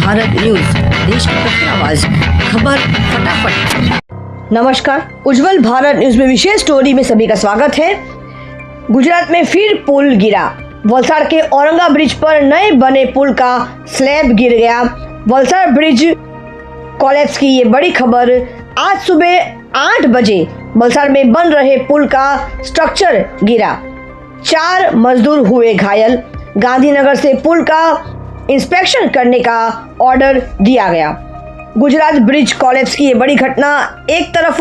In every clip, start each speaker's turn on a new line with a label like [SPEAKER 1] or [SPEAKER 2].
[SPEAKER 1] Bharat news, देश की प्रथम आवाज, खबर फटाफट।
[SPEAKER 2] नमस्कार, उज्जवल भारत न्यूज में विशेष स्टोरी में सभी का स्वागत है। गुजरात में फिर पुल गिरा। वलसाड़ के औरंगा ब्रिज पर नए बने पुल का स्लैब गिर गया। वलसाड़ ब्रिज कोलैप्स की ये बड़ी खबर। आज सुबह 8 बजे वलसाड़ में बन रहे पुल का स्ट्रक्चर गिरा। 4 मजदूर हुए घायल। गांधीनगर से पुल का इंस्पेक्शन करने का ऑर्डर दिया गया। गुजरात ब्रिज कोलैप्स की ये बड़ी घटना। एक तरफ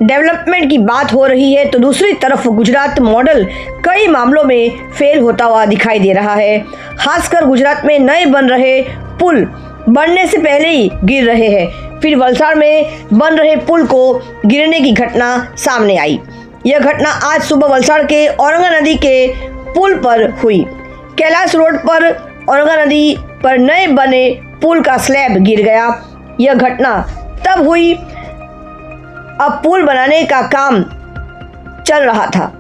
[SPEAKER 2] डेवलपमेंट की बात हो रही है तो दूसरी तरफ गुजरात मॉडल कई मामलों में फेल होता हुआ दिखाई दे रहा है। खासकर गुजरात में नए बन रहे पुल बनने से पहले ही गिर रहे हैं। फिर वलसाड़ में बन रहे पुल को गिरने की घटना सामने आई। यह घटना आज सुबह वलसाड़ के औरंगा नदी के पुल पर हुई। कैलाश रोड पर औरंगा नदी पर नए बने पुल का स्लैब गिर गया। यह घटना तब हुई अब पुल बनाने का काम चल रहा था।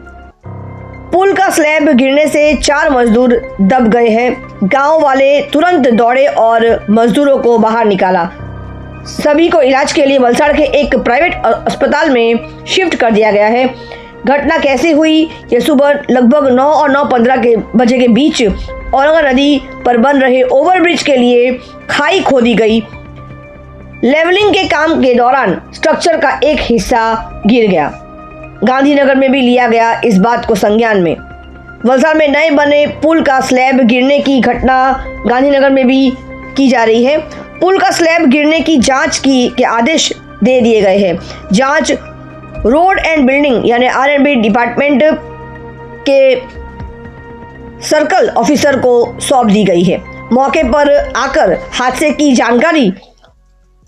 [SPEAKER 2] पुल का स्लैब गिरने से 4 मजदूर दब गए हैं। गांव वाले तुरंत दौड़े और मजदूरों को बाहर निकाला। सभी को इलाज के लिए वलसाड़ के एक प्राइवेट अस्पताल में शिफ्ट कर दिया गया है। घटना कैसे हुई? यह सुबह लगभग 9 और 9:15 बजे के बीच औरंगा नदी पर बन रहे ओवरब्रिज के लिए खाई खोदी गई। लेवलिंग के काम के दौरान स्ट्रक्चर का एक हिस्सा गिर गया। गांधीनगर में भी लिया गया इस बात को संज्ञान में। वलसाड़ में नए बने पुल का स्लैब गिरने की घटना गांधीनगर में भी की जा रही है। पुल का स्लैब गिरने की जांच के आदेश दे दिए गए हैं। जांच रोड एंड बिल्डिंग यानी R&B डिपार्टमेंट के सर्कल ऑफिसर को सौंप दी गई है। मौके पर आकर हादसे की जानकारी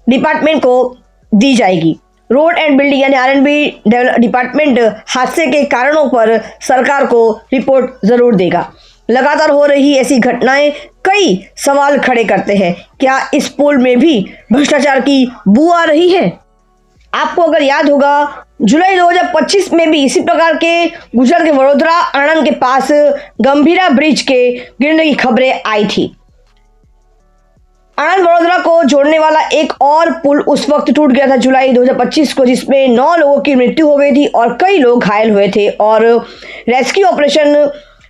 [SPEAKER 2] डिपार्टमेंट को दी जाएगी। रोड एंड बिल्डिंग यानी R&B डिपार्टमेंट हादसे के कारणों पर सरकार को रिपोर्ट जरूर देगा। लगातार हो रही ऐसी घटनाएं कई सवाल खड़े करते हैं। क्या इस पुल में भी भ्रष्टाचार की बू आ रही है? आपको अगर याद होगा, जुलाई 2025 में भी इसी प्रकार के गुजरात के वडोदरा आणंद के पास गंभीरा ब्रिज के गिरने की खबरें आई थी। आणंद वडोदरा को जोड़ने वाला एक और पुल उस वक्त टूट गया था जुलाई 2025 को, जिसमें 9 लोगों की मृत्यु हो गई थी और कई लोग घायल हुए थे और रेस्क्यू ऑपरेशन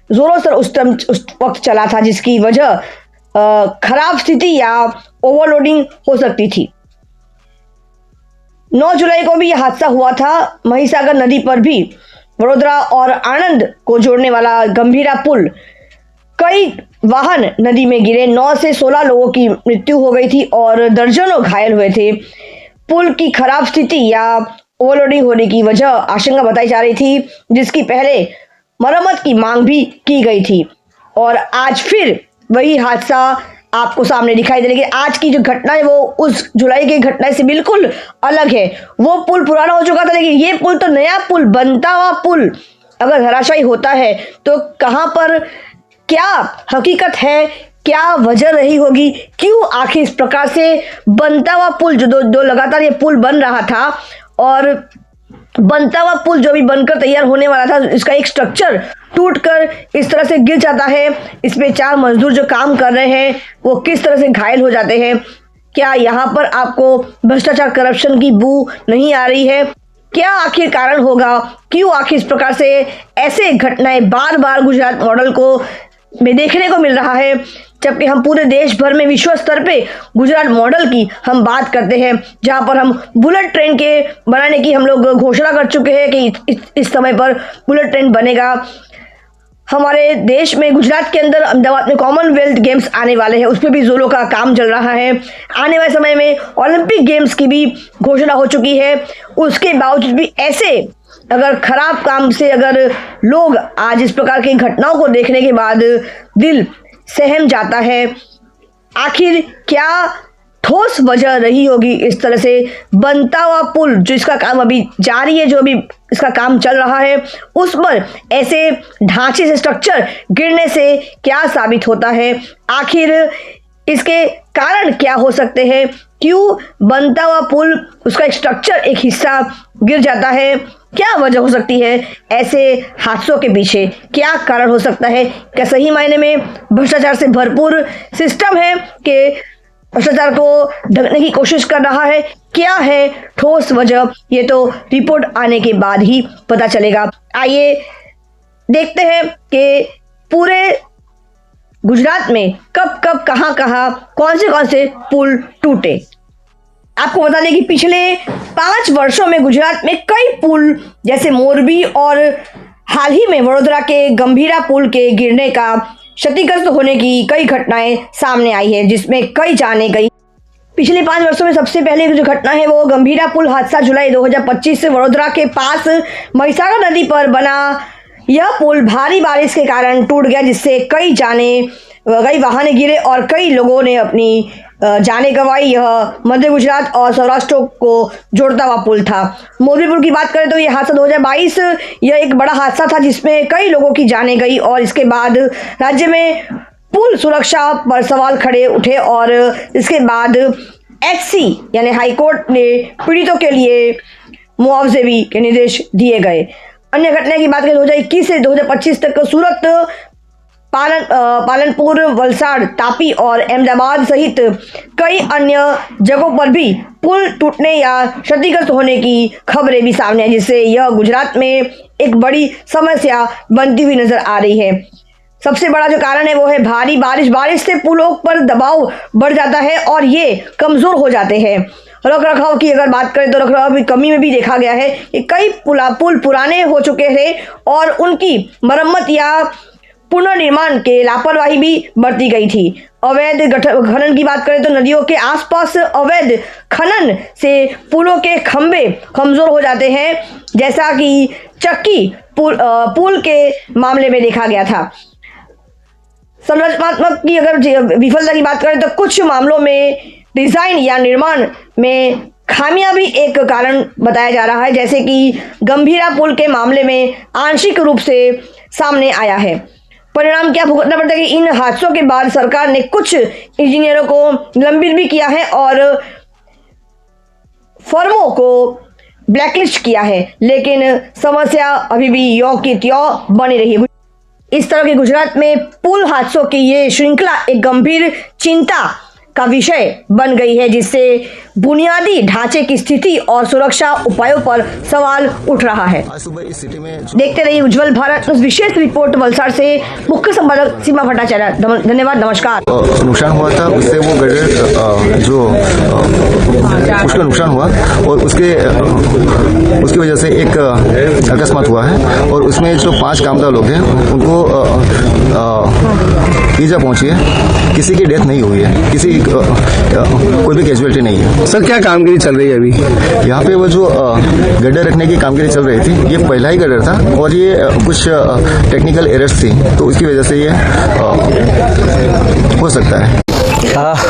[SPEAKER 2] जोरों से उस वक्त चला था, जिसकी वजह खराब स्थिति या ओवरलोडिंग हो सकती थी। 9 जुलाई को भी यह हादसा हुआ था। महिसागर नदी पर भी वडोदरा और आणंद को जोड़ने वाला गंभीरा पुल, कई वाहन नदी में गिरे। 9 से 16 लोगों की मृत्यु हो गई थी और दर्जनों घायल हुए थे। पुल की खराब स्थिति या ओवरलोडिंग होने की वजह आशंका बताई जा रही थी, जिसकी पहले मरम्मत की मांग भी की गई थी और आज फिर वही हादसा आपको सामने दिखाई दे रही है। आज की जो घटना है वो उस जुलाई की घटना से बिल्कुल अलग है। वो पुल पुराना हो चुका था, लेकिन ये पुल तो नया पुल, बनता हुआ पुल अगर धराशायी होता है तो कहां पर क्या हकीकत है, क्या वजह रही होगी, क्यों आखिर इस प्रकार से बनता हुआ पुल जो लगातार ये पुल बन रहा था और बनता हुआ पुल जो भी बनकर तैयार होने वाला था, इसका एक स्ट्रक्चर टूटकर इस तरह से गिर जाता है। इसमें 4 मजदूर जो काम कर रहे हैं वो किस तरह से घायल हो जाते हैं। क्या यहाँ पर आपको भ्रष्टाचार, करप्शन की बू नहीं आ रही है? क्या आखिर कारण होगा? क्यों आखिर इस प्रकार से ऐसे घटनाएं बार बार गुजरात मॉडल को में देखने को मिल रहा है, जबकि हम पूरे देश भर में विश्व स्तर पे गुजरात मॉडल की हम बात करते हैं, जहां पर हम बुलेट ट्रेन के बनाने की हम लोग घोषणा कर चुके हैं कि इस समय पर बुलेट ट्रेन बनेगा। हमारे देश में गुजरात के अंदर अहमदाबाद में कॉमनवेल्थ गेम्स आने वाले हैं, उसमें भी जोरों का काम चल रहा है। आने वाले समय में ओलंपिक गेम्स की भी घोषणा हो चुकी है। उसके बावजूद भी ऐसे अगर खराब काम से अगर लोग आज इस प्रकार की घटनाओं को देखने के बाद दिल सहम जाता है। आखिर क्या ठोस वजह रही होगी इस तरह से बनता हुआ पुल, जो इसका काम अभी जारी है, जो अभी इसका काम चल रहा है, उस पर ऐसे ढांचे से स्ट्रक्चर गिरने से क्या साबित होता है? आखिर इसके कारण क्या हो सकते हैं? क्यों बनता हुआ पुल, उसका एक स्ट्रक्चर, एक हिस्सा गिर जाता है? क्या वजह हो सकती है ऐसे हादसों के पीछे? क्या कारण हो सकता है? क्या सही मायने में भ्रष्टाचार से भरपूर सिस्टम है कि भ्रष्टाचार को ढकने की कोशिश कर रहा है। क्या है ठोस वजह, ये तो रिपोर्ट आने के बाद ही पता चलेगा। आइए देखते हैं कि पूरे गुजरात में कब कब कहां कौन से पुल टूटे। आपको बता दें कि पिछले 5 वर्षों में गुजरात में कई पुल जैसे मोरबी और हाल ही में वडोदरा के गंभीरा पुल के गिरने का, क्षतिग्रस्त होने की कई घटनाएं सामने आई है, जिसमें कई जाने गई। पिछले 5 वर्षों में सबसे पहले जो घटना है वो गंभीरा पुल हादसा जुलाई 2025 से वडोदरा के पास महिसागर नदी पर बना यह पुल भारी बारिश के कारण टूट गया, जिससे कई वाहन गिरे और कई लोगों ने अपनी जानें गंवाई। यह मध्य गुजरात और सौराष्ट्र को जोड़ता हुआ पुल था। मोरबी पुल की बात करें तो यह हादसा 2022 यह एक बड़ा हादसा था जिसमें कई लोगों की जानें गई और इसके बाद राज्य में पुल सुरक्षा पर सवाल खड़े उठे और इसके बाद एचसी यानी हाईकोर्ट ने पीड़ितों के लिए मुआवजे भी के निर्देश दिए गए। अन्य घटना की बात करें 2021 से 2025 तक सूरत, पालनपुर, वलसाड़, तापी और अहमदाबाद सहित कई अन्य जगहों पर भी पुल टूटने या क्षतिग्रस्त होने की खबरें भी सामने आई, जिससे यह गुजरात में एक बड़ी समस्या बनती हुई नजर आ रही है। सबसे बड़ा जो कारण है वो है भारी बारिश से पुलों पर दबाव बढ़ जाता है और ये कमजोर हो जाते हैं। रखरखाव की अगर बात करें तो रखरखाव की कमी में भी देखा गया है कि कई पुल पुराने हो चुके थे और उनकी मरम्मत या पुनर्निर्माण के लापरवाही भी बरती गई थी। अवैध खनन की बात करें तो नदियों के आसपास अवैध खनन से पुलों के खंभे कमजोर हो जाते हैं, जैसा कि चक्की पुल के मामले में देखा गया था। संरचनात्मक की अगर विफलता की बात करें तो कुछ मामलों में डिजाइन या निर्माण में खामियां भी एक कारण बताया जा रहा है, जैसे कि गंभीरा पुल के मामले में आंशिक रूप से सामने आया है। परिणाम क्या भुगतना पड़ता है कि इन हादसों के बाद सरकार ने कुछ इंजीनियरों को निलंबित भी किया है और फर्मों को ब्लैकलिस्ट किया है, लेकिन समस्या अभी भी यों की त्यों बनी रही है। इस तरह के गुजरात में पुल हादसों की ये श्रृंखला एक गंभीर चिंता का विषय बन गई है, जिससे बुनियादी ढांचे की स्थिति और सुरक्षा उपायों पर सवाल उठ रहा है। देखते रहिए उज्जवल भारत न्यूज़ विशेष रिपोर्ट वलसाड़ से मुख्य संपादक सीमा भट्टाचार्य। धन्यवाद, नमस्कार।
[SPEAKER 3] नुकसान हुआ था, उससे वो गड्ढे जो उसका नुकसान हुआ और उसकी वजह से एक अकस्मात हुआ है और उसमें जो 5 कामगार लोग हैं उनको ईजा पहुंची है। किसी की डेथ नहीं हुई है, कोई भी कैजुअलिटी नहीं है।
[SPEAKER 4] सर क्या कामगिरी चल रही है अभी
[SPEAKER 3] यहाँ पे? वो जो गड्ढे रखने की कामगिरी चल रही थी, ये पहला ही गड्ढा था और ये कुछ टेक्निकल एरर्स थी, तो उसकी वजह से ये हो सकता है।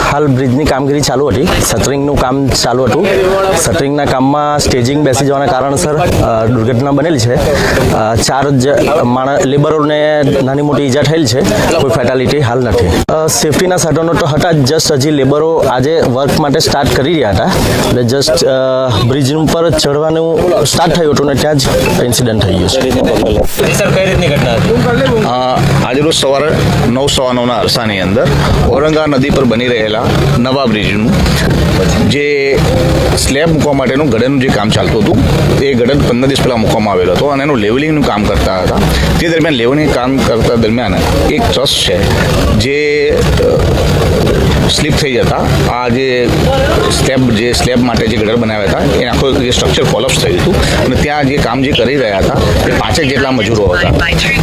[SPEAKER 5] हाल બ્રિજની કામગીરી ચાલુ હતી, શટરિંગનું કામ ચાલુ હતું। શટરિંગના કામમાં સ્ટેજિંગ બેસી જવાના કારણસર દુર્ઘટના બનેલી છે। 4 લેબરોને નાની મોટી ઈજા થયેલ છે, કોઈ ફેટાલિટી હાલ નથી। સેફટીના સાધનો તો હતા, જસ્ટ હજી લેબરો આજે વર્ક માટે સ્ટાર્ટ કરી રહ્યા હતા એટલે જસ્ટ બ્રિજ ઉપર ચડવાનું સ્ટાર્ટ થયું હતું ને ત્યાં જ ઇન્સિડન્ટ થઈ ગયું છે।
[SPEAKER 6] સર કઈ રીતની ઘટના હતી?
[SPEAKER 7] આજરોજ સવારે 9:15 અરસાની અંદર ઔરંગા નદી પર બની રહેલા નવા બ્રિજનું જે સ્લેબ મૂકવા માટેનું ગડરનું જે કામ ચાલતું હતું એ ગડર 15 દિવસ પહેલાં મૂકવામાં આવેલો હતો અને એનું લેવલિંગનું કામ કરતા હતા। તે દરમિયાન લેવલિંગ કામ કરતા દરમિયાન એક ટ્રસ છે જે સ્લીપ થઈ જતા આ જે સ્લેબ માટે જે ગડર બનાવ્યા હતા એ આખો જે સ્ટ્રક્ચર કોલેપ્સ થયું હતું અને ત્યાં જે કામ જે કરી રહ્યા હતા એ 5 જેટલા મજૂરો હતા।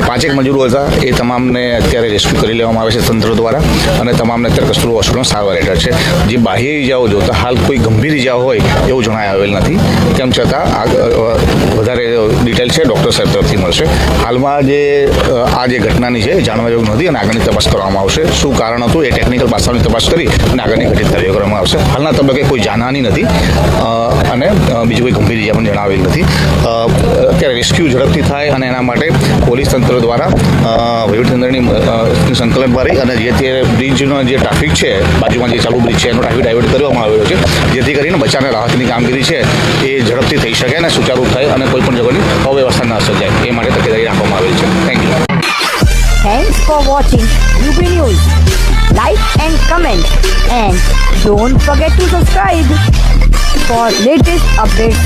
[SPEAKER 7] 5 મજૂરો હતા એ તમામને અત્યારે રેસ્ક્યુ કરી લેવામાં આવે છે તંત્ર દ્વારા અને તમામને અત્યારે કસ્તુરબા હોસ્પિટલમાં સારવાર હેઠળ છે। જે બાહ્ય ઇજાઓ જોતા હાલ કોઈ ગંભીર ઇજાઓ હોય એવું જણાય આવેલ નથી, તેમ છતાં વધારે ડિટેલ છે ડૉક્ટર સાહેબ તરફથી મળશે। હાલમાં જે આ જે ઘટનાની છે જાણવા યોગ નથી અને આગળની તપાસ કરવામાં આવશે। શું કારણ હતું એ ટેકનિકલ પાસાની તપાસ કરી અને આગળની ઘટિત કાર્ય કરવામાં આવશે। હાલના તબક્કે કોઈ જાનહાની નથી અને બીજી કોઈ ગંભીર ઇજા પણ જણાવેલ નથી। અત્યારે રેસ્ક્યુ ઝડપથી થાય અને એના માટે પોલીસ તંત્ર દ્વારા વહીવટીતંત્રની સંકલન કરી અને જે તે બ્રિજનો જે ટ્રાફિક છે બાજુમાં જે ચાલુ બ્રિજ છે એનો ટ્રાફિક ડાયવર્ટ કરવામાં આવ્યો છે, જેથી કરીને બચાવ અને રાહતની કામગીરી છે એ ઝડપથી થઈ શકે અને સુચારુ થાય અને કોઈ પણ જગ્યાની અવ્યવસ્થા ન સર્જાય એ માટે તકેદારી રાખવામાં આવેલ છે। Thank you.
[SPEAKER 1] Thanks for watching UP News. Like,
[SPEAKER 2] and comment. And don't forget to subscribe for latest updates.